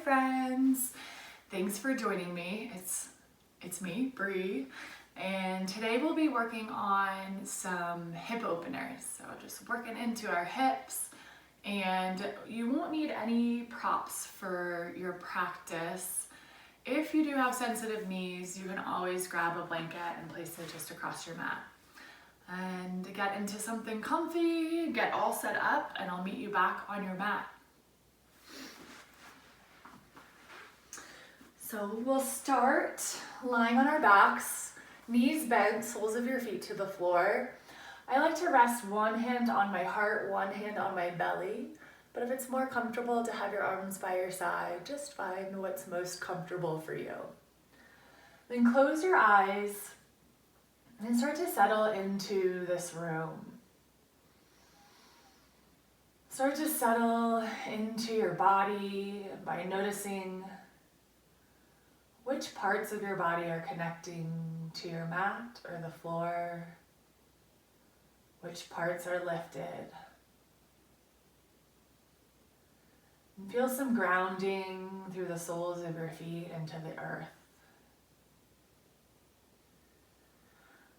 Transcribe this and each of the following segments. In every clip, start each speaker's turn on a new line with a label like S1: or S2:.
S1: friends. Thanks for joining me. It's me, Bree, and today we'll be working on some hip openers. So just working into our hips, and you won't need any props for your practice. If you do have sensitive knees, you can always grab a blanket and place it just across your mat. And get into something comfy, get all set up, and I'll meet you back on your mat. So we'll start lying on our backs, knees bent, soles of your feet to the floor. I like to rest one hand on my heart, one hand on my belly, but if it's more comfortable to have your arms by your side, just find what's most comfortable for you. Then close your eyes and start to settle into this room. Start to settle into your body by noticing which parts of your body are connecting to your mat or the floor, which parts are lifted. And feel some grounding through the soles of your feet into the earth.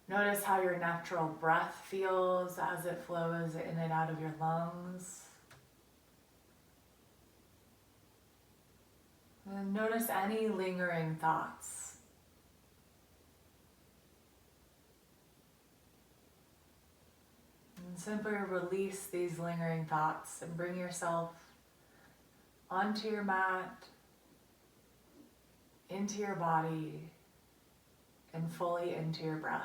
S1: Notice how your natural breath feels as it flows in and out of your lungs. And notice any lingering thoughts. And simply release these lingering thoughts and bring yourself onto your mat, into your body, and fully into your breath.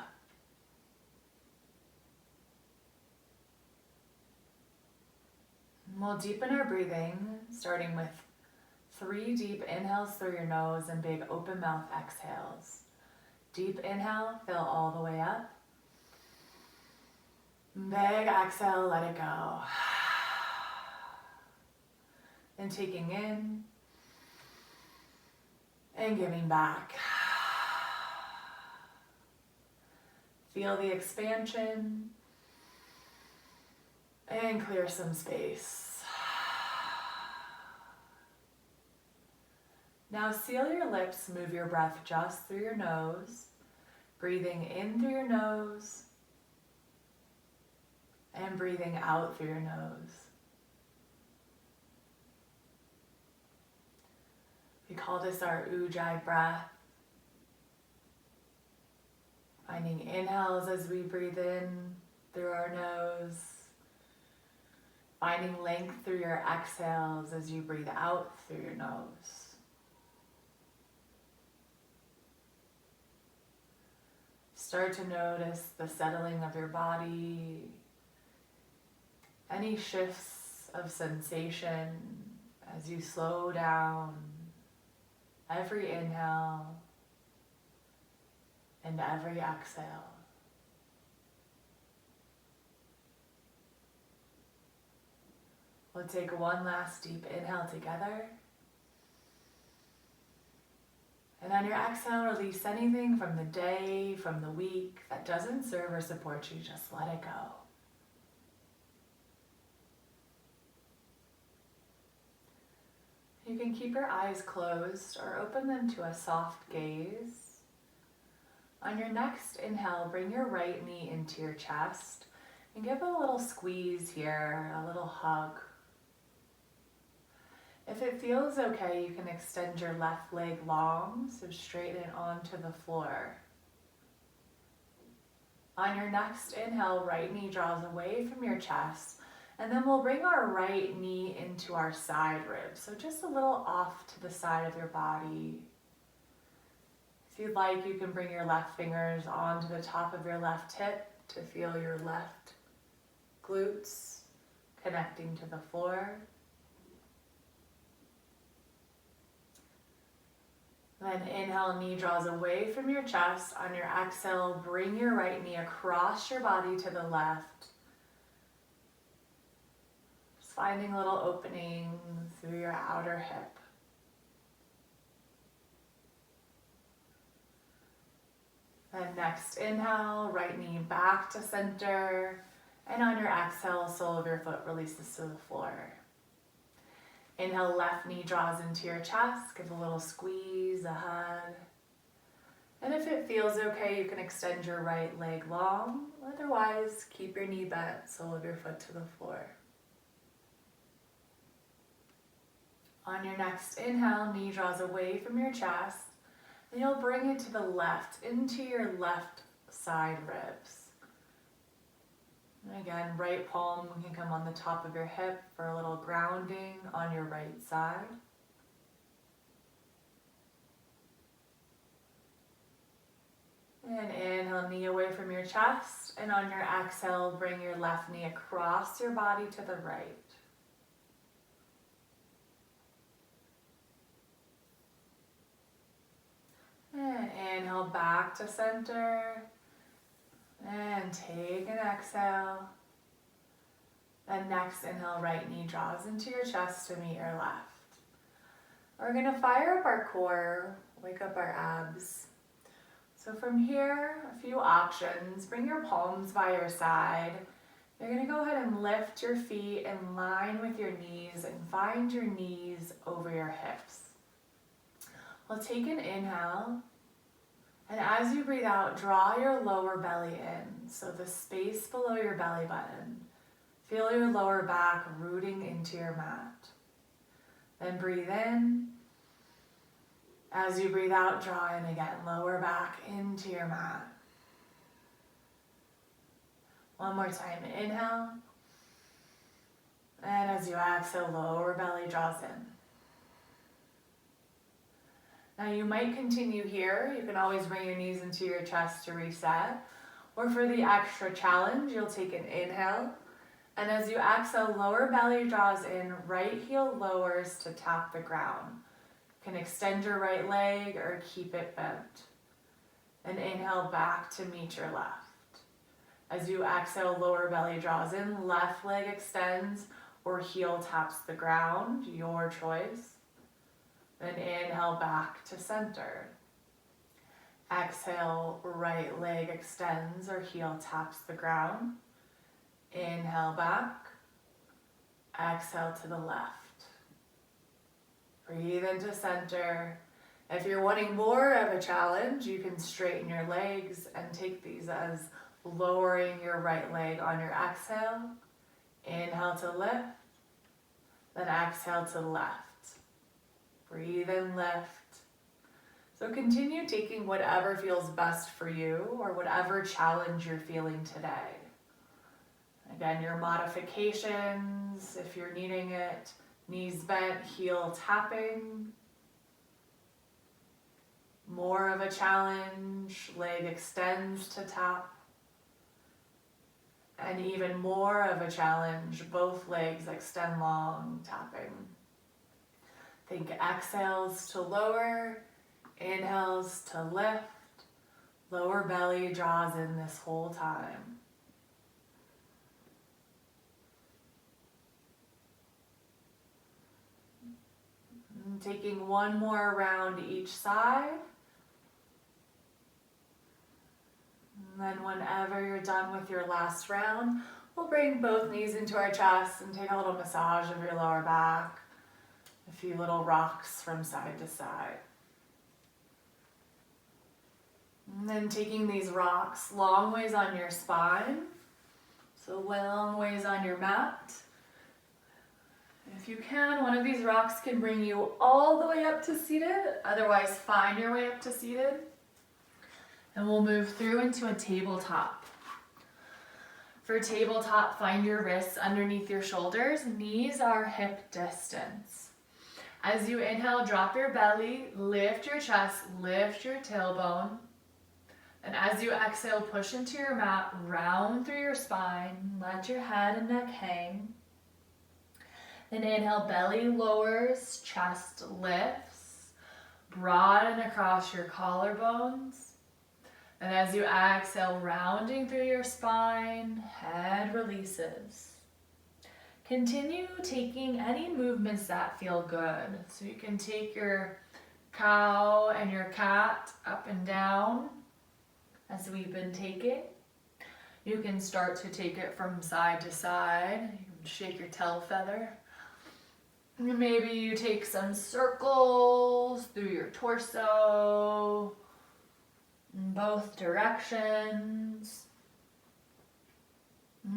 S1: We'll deepen our breathing, starting with 3 deep inhales through your nose and big open mouth exhales. Deep inhale, fill all the way up. Big exhale, let it go. And taking in and giving back. Feel the expansion and clear some space. Now seal your lips, move your breath just through your nose, breathing in through your nose and breathing out through your nose. We call this our Ujjayi breath. Finding inhales as we breathe in through our nose. Finding length through your exhales as you breathe out through your nose. Start to notice the settling of your body, any shifts of sensation as you slow down every inhale and every exhale. We'll take one last deep inhale together. And on your exhale, release anything from the day, from the week that doesn't serve or support you. Just let it go. You can keep your eyes closed or open them to a soft gaze. On your next inhale, bring your right knee into your chest and give it a little squeeze here, a little hug. If it feels okay, you can extend your left leg long, so straighten it onto the floor. On your next inhale, right knee draws away from your chest, and then we'll bring our right knee into our side ribs, so just a little off to the side of your body. If you'd like, you can bring your left fingers onto the top of your left hip to feel your left glutes connecting to the floor. Then inhale, knee draws away from your chest. On your exhale, bring your right knee across your body to the left. Just finding a little opening through your outer hip. Then next inhale, right knee back to center. And on your exhale, sole of your foot releases to the floor. Inhale, left knee draws into your chest. Give a little squeeze, a hug. And if it feels okay, you can extend your right leg long. Otherwise, keep your knee bent, sole of your foot to the floor. On your next inhale, knee draws away from your chest, and you'll bring it to the left, into your left side ribs. And again, right palm can come on the top of your hip for a little grounding on your right side. And inhale, knee away from your chest, and on your exhale, bring your left knee across your body to the right. And inhale back to center. And take an exhale. Then next inhale, right knee draws into your chest to meet your left. We're going to fire up our core, wake up our abs. So from here, a few options. Bring your palms by your side. You're going to go ahead and lift your feet in line with your knees and find your knees over your hips. We'll take an inhale. And as you breathe out, draw your lower belly in, so the space below your belly button. Feel your lower back rooting into your mat. Then breathe in. As you breathe out, draw in again, lower back into your mat. One more time, inhale. And as you exhale, lower belly draws in. Now you might continue here. You can always bring your knees into your chest to reset. Or for the extra challenge, you'll take an inhale. And as you exhale, lower belly draws in, right heel lowers to tap the ground. You can extend your right leg or keep it bent. And inhale back to meet your left. As you exhale, lower belly draws in, left leg extends or heel taps the ground, your choice. Then inhale back to center. Exhale, right leg extends or heel taps the ground. Inhale back. Exhale to the left. Breathe into center. If you're wanting more of a challenge, you can straighten your legs and take these as lowering your right leg on your exhale. Inhale to lift. Then exhale to the left. Breathe and lift. So continue taking whatever feels best for you or whatever challenge you're feeling today. Again, your modifications, if you're needing it, knees bent, heel tapping. More of a challenge, leg extends to tap. And even more of a challenge, both legs extend long, tapping. Think exhales to lower, inhales to lift, lower belly draws in this whole time. And taking one more round each side. And then whenever you're done with your last round, we'll bring both knees into our chest and take a little massage of your lower back. A few little rocks from side to side. And then taking these rocks long ways on your spine. So long ways on your mat. If you can, one of these rocks can bring you all the way up to seated. Otherwise, find your way up to seated. And we'll move through into a tabletop. For tabletop, find your wrists underneath your shoulders. Knees are hip distance. As you inhale, drop your belly, lift your chest, lift your tailbone. And as you exhale, push into your mat, round through your spine, let your head and neck hang. Then inhale, belly lowers, chest lifts, broaden across your collarbones. And as you exhale, rounding through your spine, head releases. Continue taking any movements that feel good. So you can take your cow and your cat up and down as we've been taking. You can start to take it from side to side. You can shake your tail feather. Maybe you take some circles through your torso in both directions.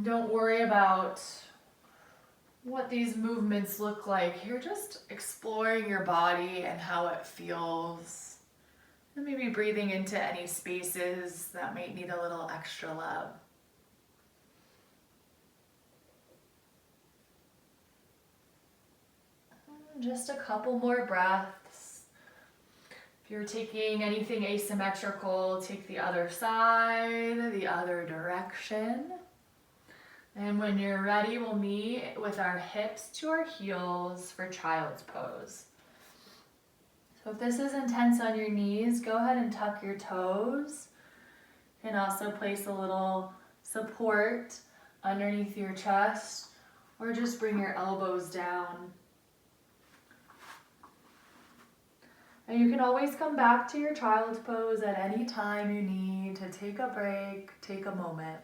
S1: Don't worry about what these movements look like. You're just exploring your body and how it feels. And maybe breathing into any spaces that might need a little extra love. Just a couple more breaths. If you're taking anything asymmetrical, take the other side, the other direction. And when you're ready, we'll meet with our hips to our heels for child's pose. So if this is intense on your knees, go ahead and tuck your toes. And also place a little support underneath your chest, or just bring your elbows down. And you can always come back to your child's pose at any time you need to take a break, take a moment.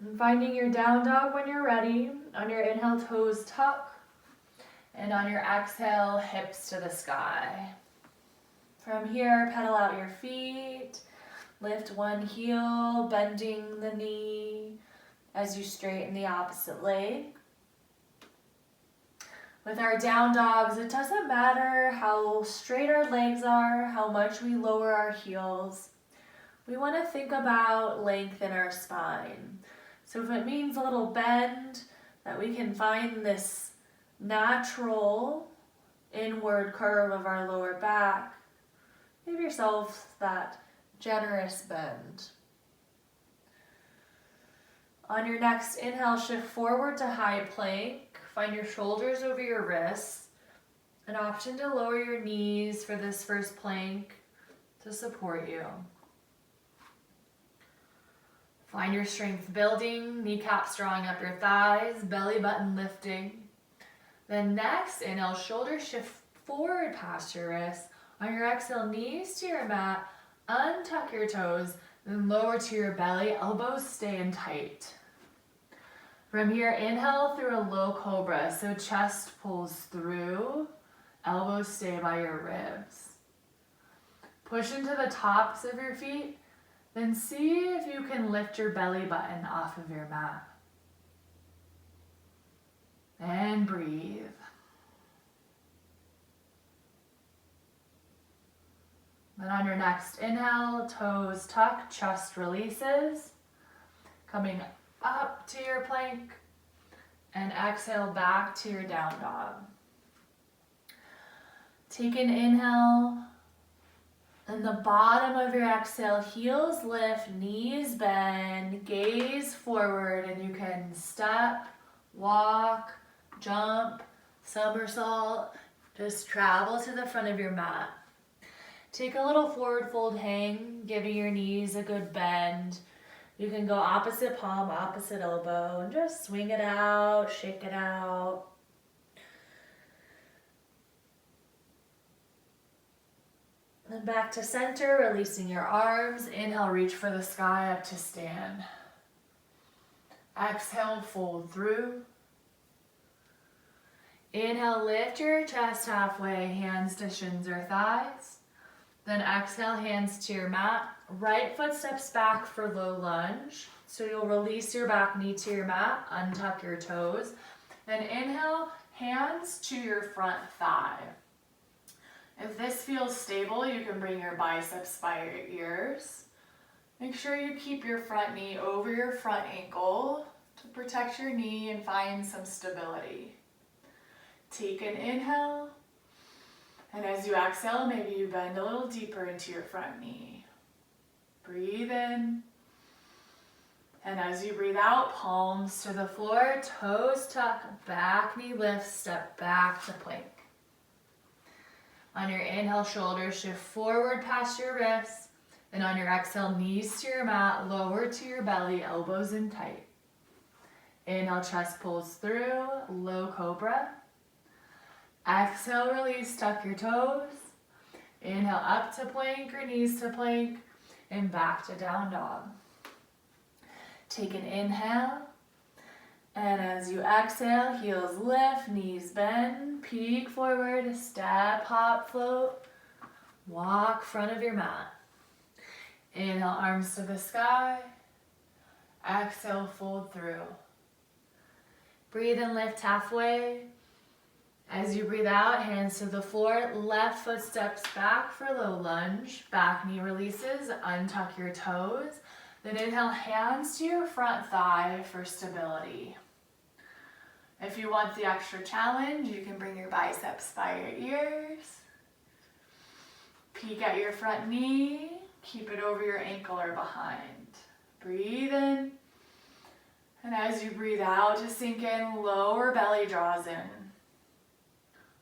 S1: And finding your down dog when you're ready. On your inhale, toes tuck. And on your exhale, hips to the sky. From here, pedal out your feet. Lift one heel, bending the knee as you straighten the opposite leg. With our down dogs, it doesn't matter how straight our legs are, how much we lower our heels. We want to think about length in our spine. So if it means a little bend, that we can find this natural inward curve of our lower back, give yourself that generous bend. On your next inhale, shift forward to high plank. Find your shoulders over your wrists. An option to lower your knees for this first plank to support you. Find your strength building, kneecaps drawing up your thighs, belly button lifting. Then next, inhale, shoulders shift forward past your wrists. On your exhale, knees to your mat, untuck your toes, then lower to your belly, elbows stay in tight. From here, inhale through a low cobra, so chest pulls through, elbows stay by your ribs. Push into the tops of your feet, then see if you can lift your belly button off of your mat. And breathe. Then on your next inhale, toes tuck, chest releases. Coming up to your plank. And exhale back to your down dog. Take an inhale. And the bottom of your exhale, heels lift, knees bend, gaze forward, and you can step, walk, jump, somersault, just travel to the front of your mat. Take a little forward fold hang, giving your knees a good bend. You can go opposite palm, opposite elbow, and just swing it out, shake it out. Then back to center, releasing your arms. Inhale, reach for the sky up to stand. Exhale, fold through. Inhale, lift your chest halfway, hands to shins or thighs. Then exhale, hands to your mat. Right foot steps back for low lunge. So you'll release your back knee to your mat, untuck your toes. Then inhale, hands to your front thigh. If this feels stable, you can bring your biceps by your ears. Make sure you keep your front knee over your front ankle to protect your knee and find some stability. Take an inhale, and as you exhale, maybe you bend a little deeper into your front knee. Breathe in, and as you breathe out, palms to the floor, toes tuck, back knee lifts, step back to plank. On your inhale, shoulders shift forward past your wrists. And on your exhale, knees to your mat, lower to your belly, elbows in tight. Inhale, chest pulls through, low cobra. Exhale, release, tuck your toes. Inhale, up to plank or knees to plank. And back to down dog. Take an inhale. And as you exhale, heels lift, knees bend, peek forward, step, hop, float, walk front of your mat. Inhale, arms to the sky. Exhale, fold through. Breathe and lift halfway. As you breathe out, hands to the floor, left foot steps back for low lunge, back knee releases, untuck your toes. Then inhale, hands to your front thigh for stability. If you want the extra challenge, you can bring your biceps by your ears. Peek at your front knee, keep it over your ankle or behind. Breathe in. And as you breathe out to sink in, lower belly draws in.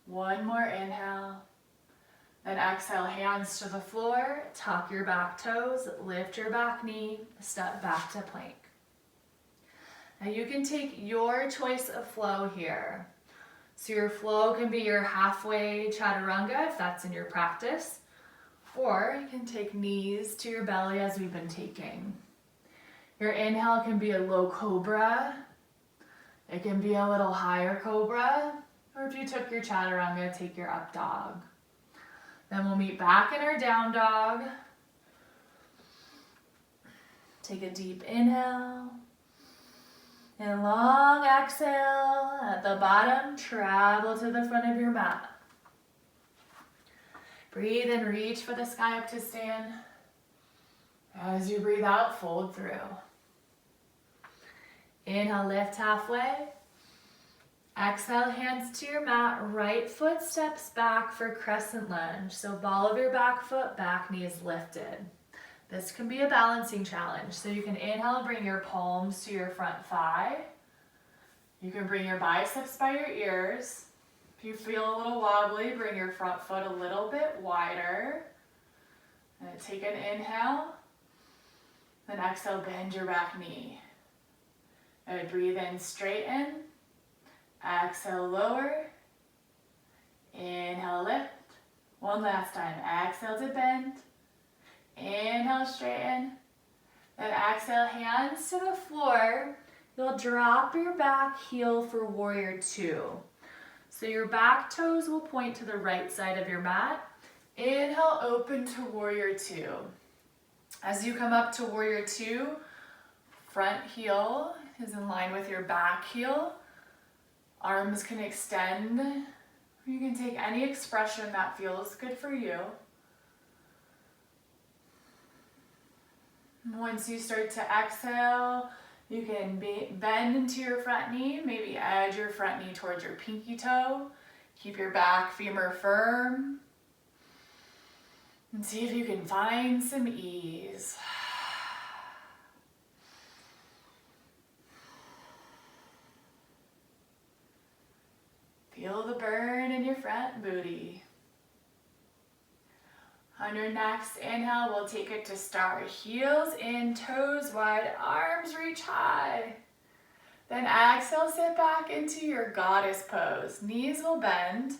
S1: One more inhale. Then exhale, hands to the floor, tuck your back toes, lift your back knee, step back to plank. Now you can take your choice of flow here. So your flow can be your halfway chaturanga if that's in your practice, or you can take knees to your belly as we've been taking. Your inhale can be a low cobra. It can be a little higher cobra. Or if you took your chaturanga, take your up dog. Then we'll meet back in our down dog. Take a deep inhale. And long exhale. At the bottom, travel to the front of your mat. Breathe and reach for the sky up to stand. As you breathe out, fold through. Inhale, lift halfway. Exhale, hands to your mat. Right foot steps back for crescent lunge. So ball of your back foot, back knee is lifted. This can be a balancing challenge. So you can inhale, bring your palms to your front thigh. You can bring your biceps by your ears. If you feel a little wobbly, bring your front foot a little bit wider. And take an inhale. Then exhale, bend your back knee. And breathe in, straighten. Exhale, lower. Inhale, lift. One last time. Exhale to bend. Inhale, straighten. Then exhale, hands to the floor. You'll drop your back heel for warrior two. So your back toes will point to the right side of your mat. Inhale, open to warrior two. As you come up to warrior two, front heel is in line with your back heel. Arms can extend. You can take any expression that feels good for you. Once you start to exhale, you can bend into your front knee, maybe edge your front knee towards your pinky toe. Keep your back femur firm. And see if you can find some ease. Feel the burn in your front booty. On your next inhale, we'll take it to star. Heels in, toes wide, arms reach high. Then exhale, sit back into your goddess pose. Knees will bend.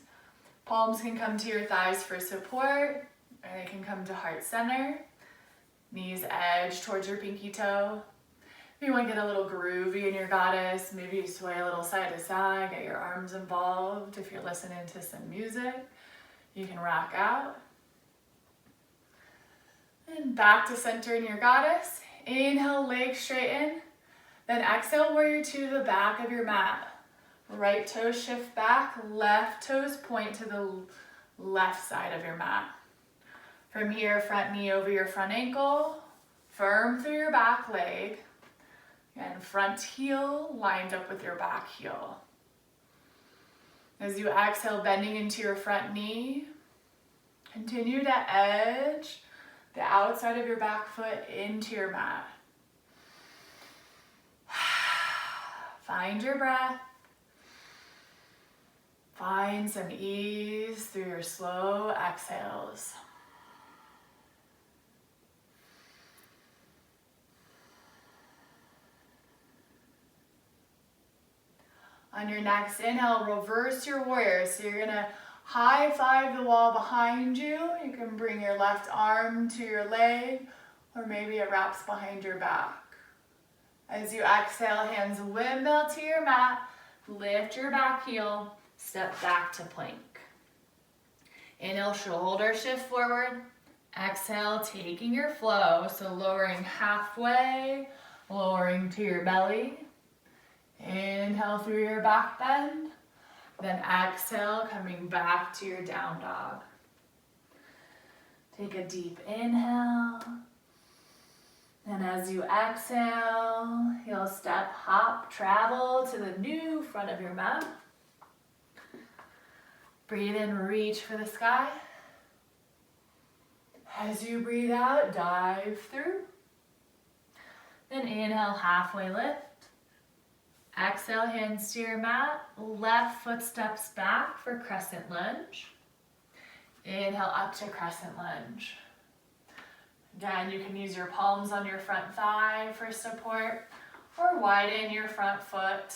S1: Palms can come to your thighs for support, or they can come to heart center. Knees edge towards your pinky toe. If you want to get a little groovy in your goddess, maybe you sway a little side to side, get your arms involved. If you're listening to some music, you can rock out. And back to center in your goddess. Inhale, legs straighten. Then exhale, warrior two to the back of your mat. Right toes shift back, left toes point to the left side of your mat. From here, front knee over your front ankle, firm through your back leg, and front heel lined up with your back heel. As you exhale, bending into your front knee, continue to edge the outside of your back foot into your mat. Find your breath. Find some ease through your slow exhales. On your next inhale, reverse your warrior. So you're gonna high five the wall behind you. You can bring your left arm to your leg, or maybe it wraps behind your back. As you exhale, hands windmill to your mat, lift your back heel, step back to plank. Inhale, shoulder shift forward. Exhale, taking your flow, so lowering halfway, lowering to your belly. Inhale through your back bend. Then exhale, coming back to your down dog. Take a deep inhale. And as you exhale, you'll step, hop, travel to the new front of your mat. Breathe in, reach for the sky. As you breathe out, dive through. Then inhale, halfway lift. Exhale, hands to your mat. Left foot steps back for crescent lunge. Inhale, up to crescent lunge. Again, you can use your palms on your front thigh for support or widen your front foot.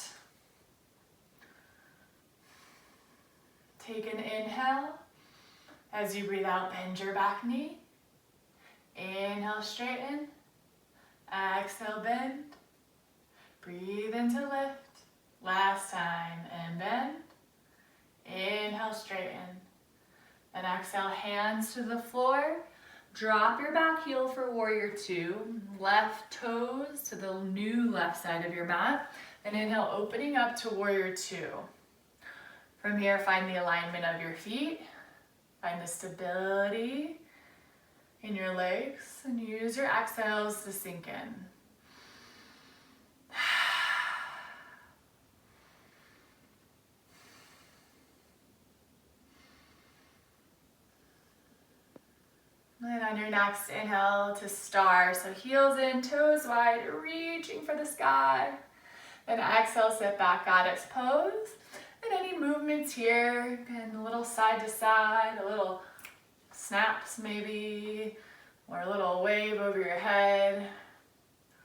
S1: Take an inhale. As you breathe out, bend your back knee. Inhale, straighten. Exhale, bend. Breathe into lift. Last time, and bend. Inhale, straighten. And exhale, hands to the floor. Drop your back heel for warrior two. Left toes to the new left side of your mat. And inhale, opening up to warrior two. From here, find the alignment of your feet. Find the stability in your legs. And use your exhales to sink in. And on your next inhale to star, so heels in, toes wide, reaching for the sky. And exhale, sit back, goddess pose. And any movements here, and a little side to side, a little snaps maybe, or a little wave over your head,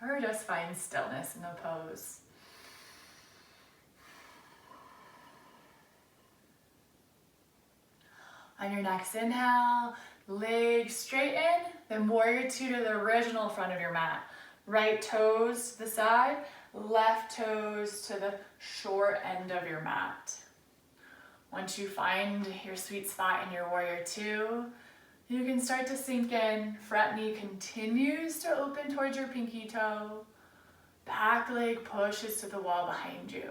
S1: or just find stillness in the pose. On your next inhale, legs straighten, then warrior two to the original front of your mat. Right toes to the side, left toes to the short end of your mat. Once you find your sweet spot in your warrior two, you can start to sink in. Front knee continues to open towards your pinky toe. Back leg pushes to the wall behind you.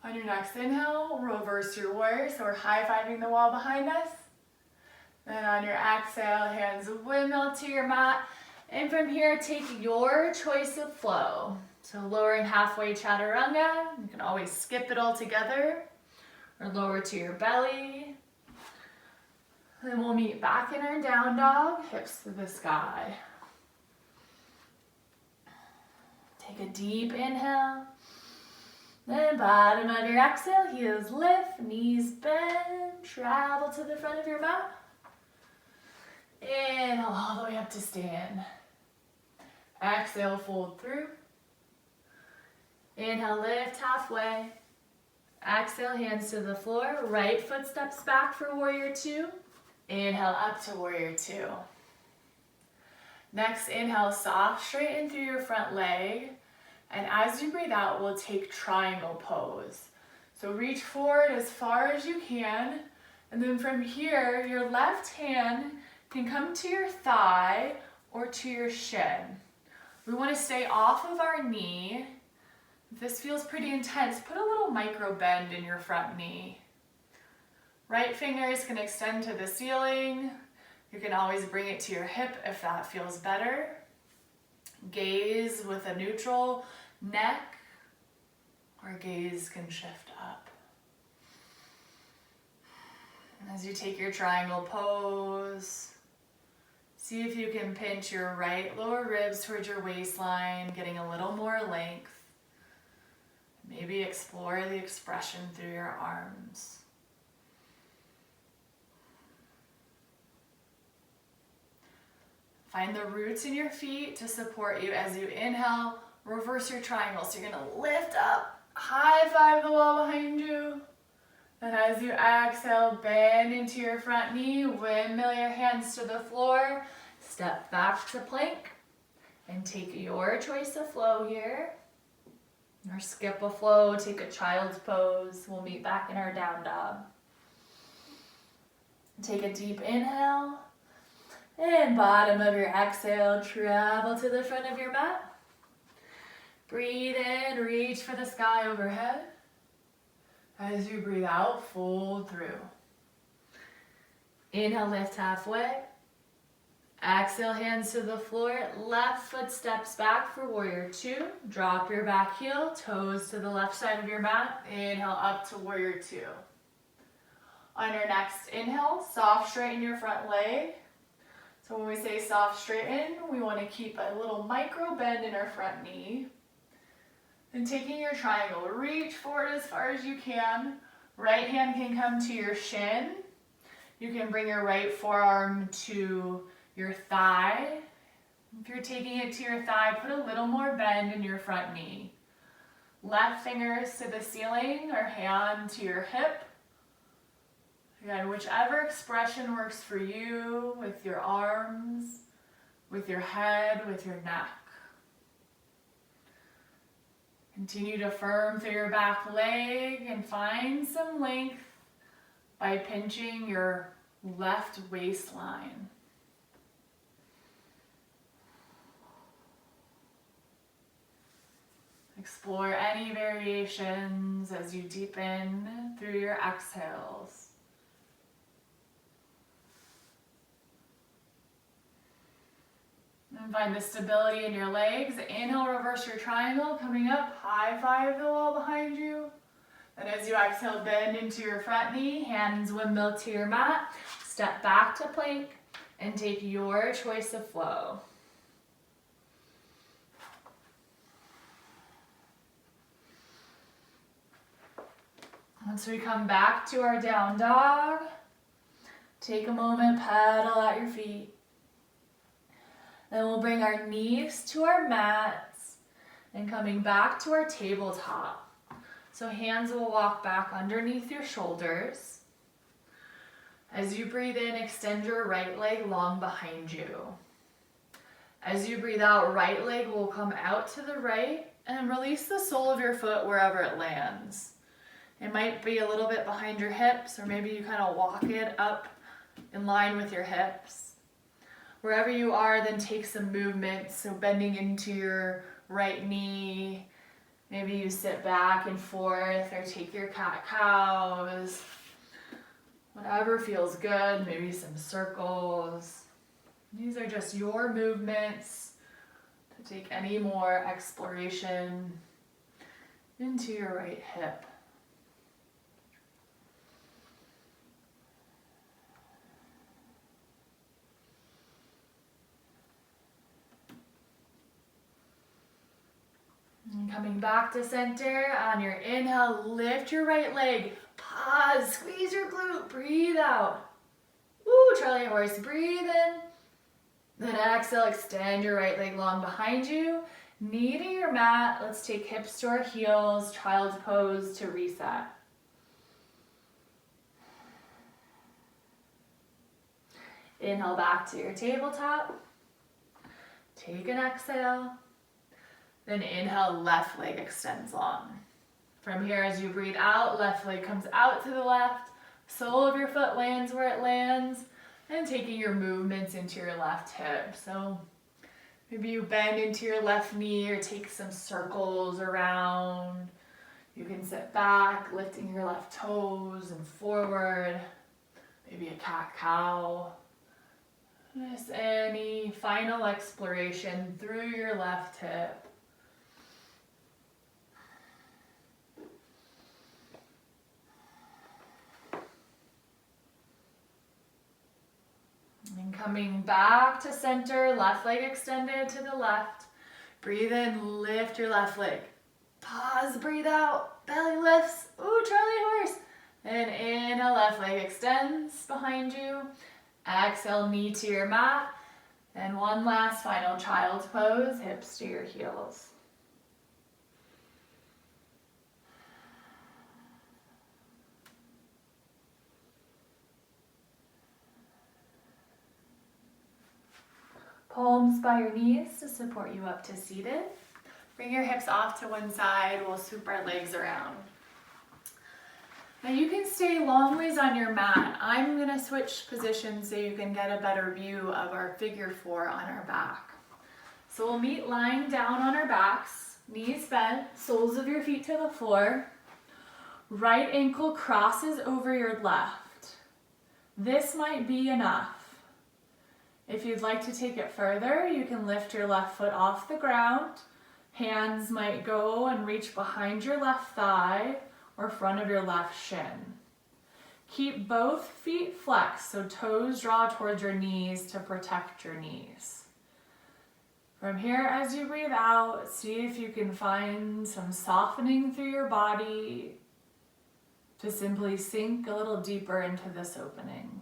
S1: On your next inhale, reverse your warrior, so we're high-fiving the wall behind us. Then on your exhale, hands windmill to your mat. And from here, take your choice of flow. So lowering halfway chaturanga, you can always skip it all together, or lower to your belly. Then we'll meet back in our down dog, hips to the sky. Take a deep inhale. Then bottom of your exhale, heels lift, knees bend, travel to the front of your mat. Inhale all the way up to stand. Exhale, fold through. Inhale, lift halfway. Exhale, hands to the floor. Right foot steps back for warrior two. Inhale, up to warrior two. Next, inhale, soft straighten through your front leg. And as you breathe out, we'll take triangle pose. So reach forward as far as you can. And then from here, your left hand can come to your thigh or to your shin. We want to stay off of our knee. If this feels pretty intense, put a little micro bend in your front knee. Right fingers can extend to the ceiling. You can always bring it to your hip if that feels better. Gaze with a neutral neck, or gaze can shift up. And as you take your triangle pose, see if you can pinch your right lower ribs towards your waistline, getting a little more length. Maybe explore the expression through your arms. Find the roots in your feet to support you as you inhale, reverse your triangle. So you're gonna lift up, high five the wall behind you, And as you exhale, bend into your front knee, windmill your hands to the floor, step back to plank, and take your choice of flow here. Or skip a flow, take a child's pose. We'll meet back in our down dog. Take a deep inhale. And bottom of your exhale, travel to the front of your mat. Breathe in, reach for the sky overhead. As you breathe out, fold through. Inhale, lift halfway. Exhale, hands to the floor. Left foot steps back for warrior two. Drop your back heel, toes to the left side of your mat. Inhale up to warrior two. On your next inhale, soft straighten your front leg. So when we say soft straighten, we want to keep a little micro bend in our front knee. Then taking your triangle, reach forward as far as you can. Right hand can come to your shin. You can bring your right forearm to your thigh. If you're taking it to your thigh, put a little more bend in your front knee. Left fingers to the ceiling or hand to your hip. Again, whichever expression works for you with your arms, with your head, with your neck. Continue to firm through your back leg and find some length by pinching your left waistline. Explore any variations as you deepen through your exhales. And find the stability in your legs. Inhale, reverse your triangle, coming up, high five the wall behind you. And as you exhale, bend into your front knee, hands windmill to your mat, step back to plank, and take your choice of flow. Once we come back to our down dog, take a moment, pedal at your feet. Then we'll bring our knees to our mats and coming back to our tabletop. So hands will walk back underneath your shoulders. As you breathe in, extend your right leg long behind you. As you breathe out, right leg will come out to the right and release the sole of your foot wherever it lands. It might be a little bit behind your hips, or maybe you kind of walk it up in line with your hips. Wherever you are, then take some movement. So bending into your right knee. Maybe you sit back and forth or take your cat-cows. Whatever feels good, maybe some circles. These are just your movements to take any more exploration into your right hip. And coming back to center, on your inhale, lift your right leg, pause, squeeze your glute, breathe out. Woo, Charlie horse, breathe in. Then exhale, extend your right leg long behind you. Knee to your mat, let's take hips to our heels, child's pose to reset. Inhale back to your tabletop. Take an exhale. Then inhale, left leg extends long. From here, as you breathe out, left leg comes out to the left, sole of your foot lands where it lands, and taking your movements into your left hip. So maybe you bend into your left knee or take some circles around. You can sit back, lifting your left toes and forward, maybe a cat-cow. Just any final exploration through your left hip. And coming back to center, left leg extended to the left. Breathe in, lift your left leg. Pause, breathe out, belly lifts. Ooh, Charlie horse. And inhale, left leg extends behind you. Exhale, knee to your mat. And one last final child's pose, hips to your heels. Palms by your knees to support you up to seated. Bring your hips off to one side. We'll swoop our legs around. Now you can stay long ways on your mat. I'm gonna switch positions so you can get a better view of our figure 4 on our back. So we'll meet lying down on our backs, knees bent, soles of your feet to the floor. Right ankle crosses over your left. This might be enough. If you'd like to take it further, you can lift your left foot off the ground. Hands might go and reach behind your left thigh or front of your left shin. Keep both feet flexed, so toes draw towards your knees to protect your knees. From here, as you breathe out, see if you can find some softening through your body to simply sink a little deeper into this opening.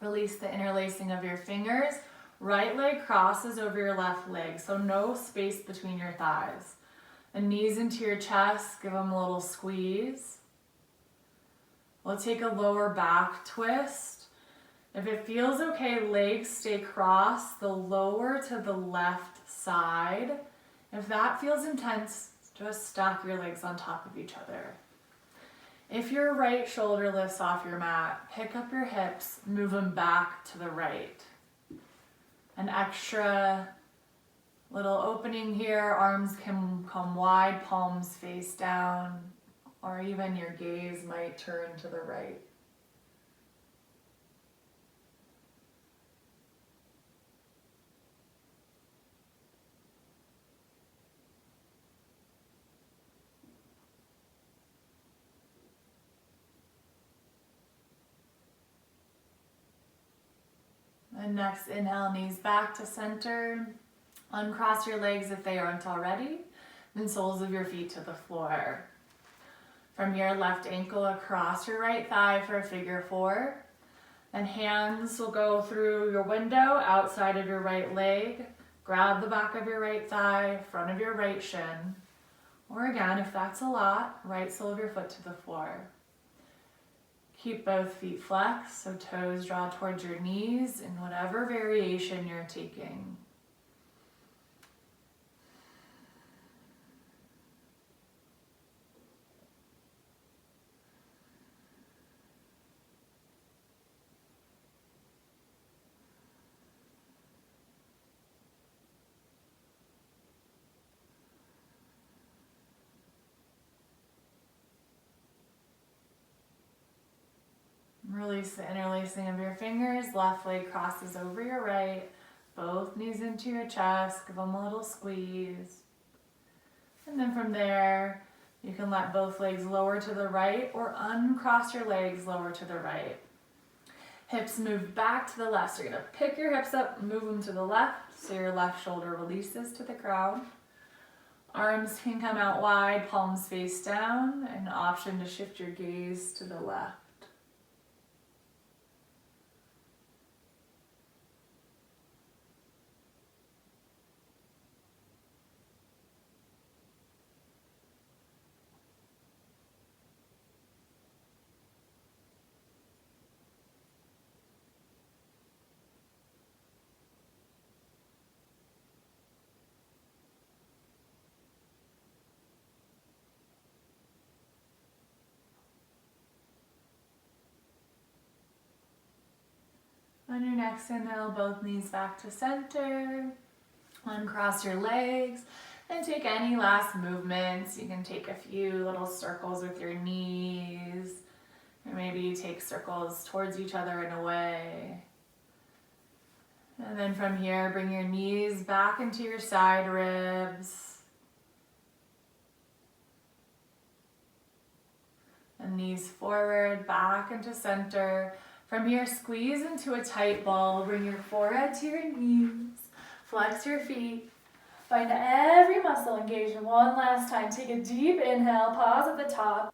S1: Release the interlacing of your fingers. Right leg crosses over your left leg, so no space between your thighs. And knees into your chest, give them a little squeeze. We'll take a lower back twist. If it feels okay, legs stay crossed, the lower to the left side. If that feels intense, just stack your legs on top of each other. If your right shoulder lifts off your mat, pick up your hips, move them back to the right. An extra little opening here, arms can come wide, palms face down, or even your gaze might turn to the right. And next, inhale, knees back to center. Uncross your legs if they aren't already. Then soles of your feet to the floor. From here, left ankle across your right thigh for a figure 4. Then hands will go through your window, outside of your right leg. Grab the back of your right thigh, front of your right shin. Or again, if that's a lot, right sole of your foot to the floor. Keep both feet flexed, so toes draw towards your knees in whatever variation you're taking. Release the interlacing of your fingers. Left leg crosses over your right. Both knees into your chest. Give them a little squeeze. And then from there, you can let both legs lower to the right or uncross your legs, lower to the right. Hips move back to the left. So you're going to pick your hips up, move them to the left so your left shoulder releases to the ground. Arms can come out wide, palms face down. An option to shift your gaze to the left. On your next inhale, both knees back to center. Uncross your legs and take any last movements. You can take a few little circles with your knees, or maybe you take circles towards each other and away. And then from here, bring your knees back into your side ribs. And knees forward, back into center. From here, squeeze into a tight ball. Bring your forehead to your knees. Flex your feet.
S2: Find every muscle engaged one last time. Take a deep inhale, pause at the top.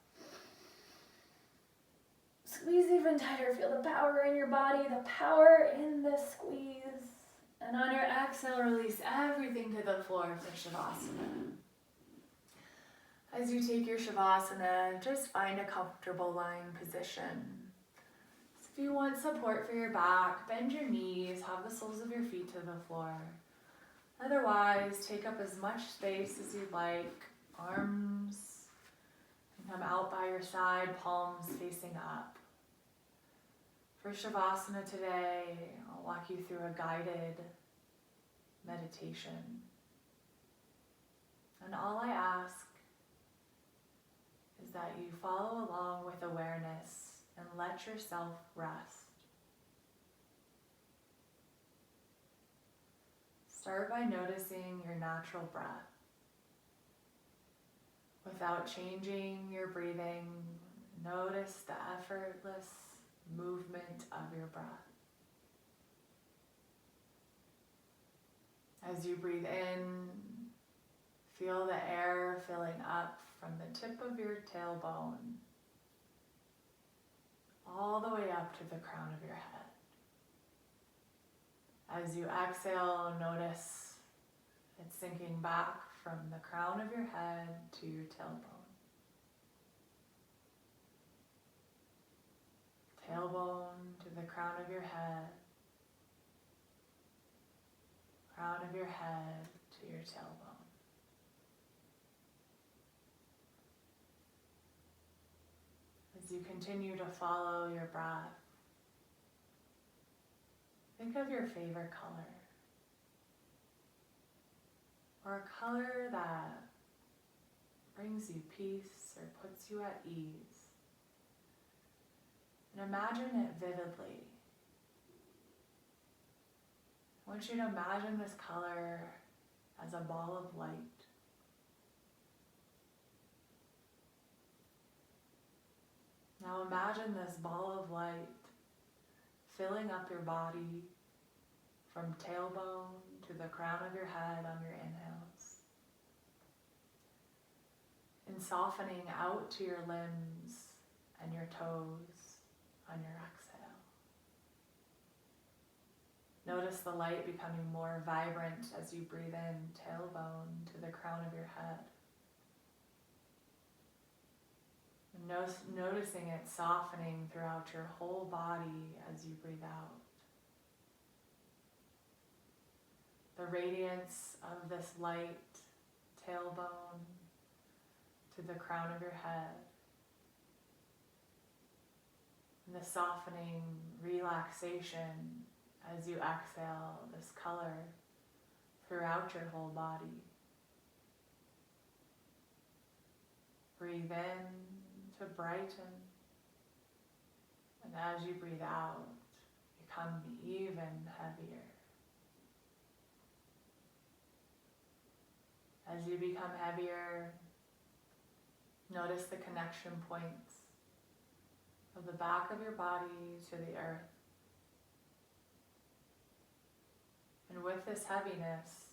S2: Squeeze even tighter. Feel the power in your body, the power in the squeeze. And on your exhale, release everything to the floor for Shavasana. As you take your Shavasana, just find a comfortable lying position. So if you want support for your back, bend your knees, have the soles of your feet to the floor. Otherwise, take up as much space as you'd like. Arms can come out by your side, palms facing up. For Shavasana today, I'll walk you through a guided meditation. And all I ask is that you follow along with awareness and let yourself rest. Start by noticing your natural breath. Without changing your breathing, notice the effortless movement of your breath. As you breathe in, feel the air filling up from the tip of your tailbone all the way up to the crown of your head. As you exhale, notice it sinking back from the crown of your head to your tailbone. Tailbone to the crown of your head. Crown of your head to your tailbone. As you continue to follow your breath, think of your favorite color, or a color that brings you peace or puts you at ease. And imagine it vividly. I want you to imagine this color as a ball of light. Now imagine this ball of light filling up your body from tailbone to the crown of your head on your inhales, and softening out to your limbs and your toes on your exhale. Notice the light becoming more vibrant as you breathe in, tailbone to the crown of your head. And noticing it softening throughout your whole body as you breathe out. The radiance of this light, tailbone to the crown of your head. And the softening, relaxation as you exhale this color throughout your whole body. Breathe in to brighten, and as you breathe out, become even heavier. As you become heavier, notice the connection points of the back of your body to the earth. And with this heaviness,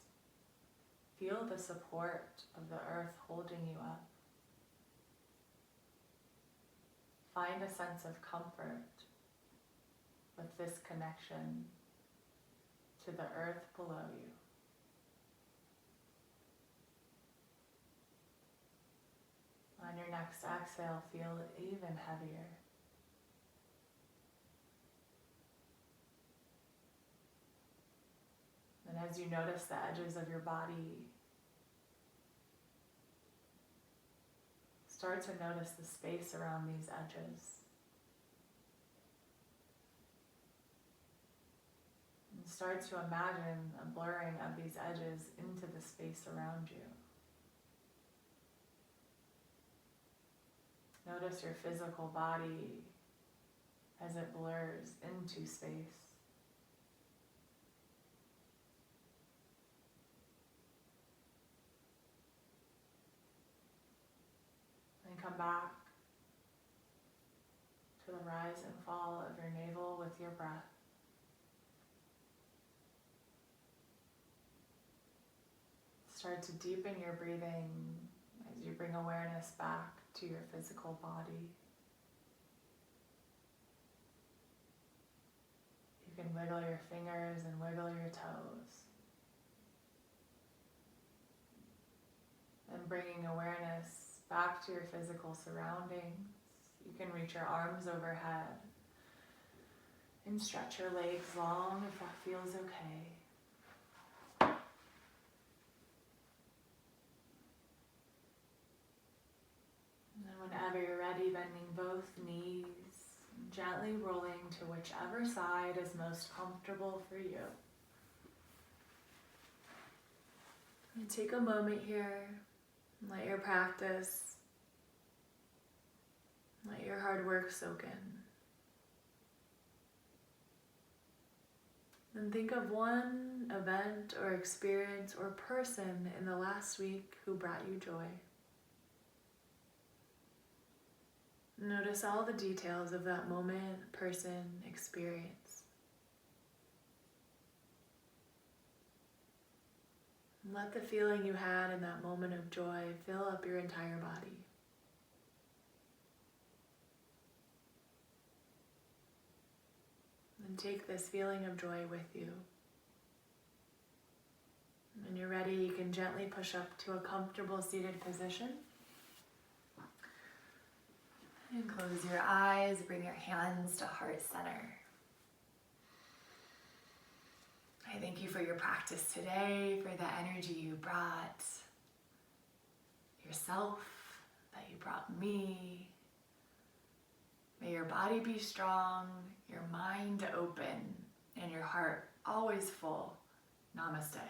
S2: feel the support of the earth holding you up. Find a sense of comfort with this connection to the earth below you. On your next exhale, feel it even heavier. And as you notice the edges of your body, start to notice the space around these edges. And start to imagine a blurring of these edges into the space around you. Notice your physical body as it blurs into space. Come back to the rise and fall of your navel with your breath.
S1: Start to deepen your breathing as you bring awareness back to your physical body. You can wiggle your fingers and wiggle your toes. And bringing awareness back to your physical surroundings. You can reach your arms overhead and stretch your legs long if that feels okay. And then whenever you're ready, bending both knees, gently rolling to whichever side is most comfortable for you. And take a moment here, and let your practice, let your hard work soak in. And think of one event or experience or person in the last week who brought you joy. Notice all the details of that moment, person, experience. Let the feeling you had in that moment of joy fill up your entire body. And take this feeling of joy with you. When you're ready, you can gently push up to a comfortable seated position. And close your eyes, bring your hands to heart center. I thank you for your practice today, for the energy you brought yourself, that you brought me. May your body be strong, your mind open, and your heart always full. Namaste.